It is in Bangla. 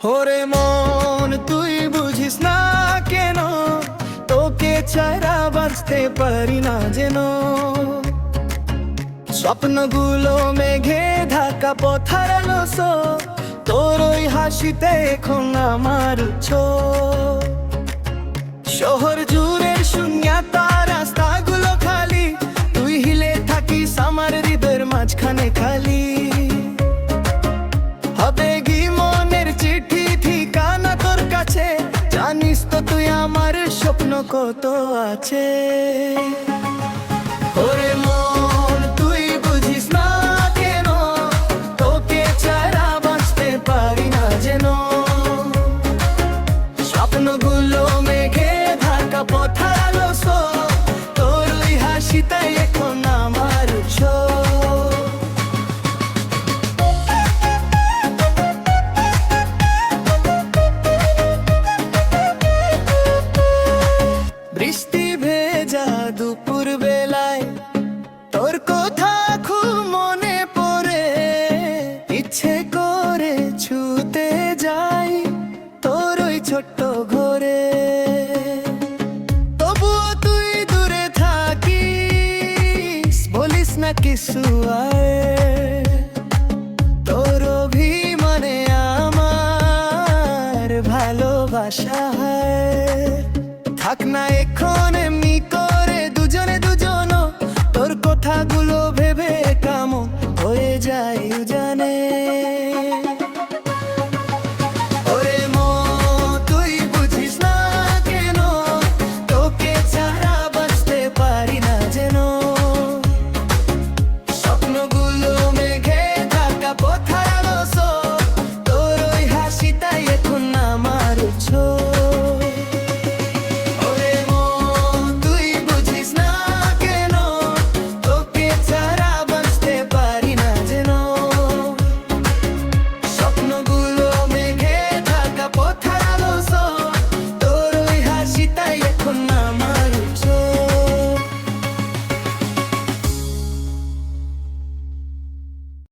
ওরে মন তুই বুঝিস না কেন, তোকে ছাড়া বাঁচতে পারি না যেন। স্বপ্নগুলো মেঘে ঢাকা পথার আলো, তোর ওই হাসিতে এখন আমার ছোঁয়া। শহর জুড়ে শূন্যতা, রাস্তাগুলো খালি, তুই হিলে থাকিস আমার হৃদয়ের মাঝখানে খালি। হবে কি মনের চিঠি ঠিকানা তোর কাছে, জানিস তো তুই আমার স্বপ্ন কত আছে। ওরে মন তুই বুঝিস না কেন, তোকে ছাড়া বাঁচতে পারি না যেন। স্বপ্নগুলো মেঘে ঢাকা পথার আলো, তোর ওই হাসিতে এখন আমার ছোঁয়া। বৃষ্টি ভেজা দুপুর বেলায় তোর কথা খুব মনে পড়ে, ইচ্ছে করে ছুতে যাই তোর ওই ছোট্ট ঘরে। তবুও তুই দূরে থাকিস, বলিস না কিছু আর, তোর অভিমানে আমার ভালোবাসা হয়। থাক না এখন এমনি করে দুজনে দুজন, তোর কথা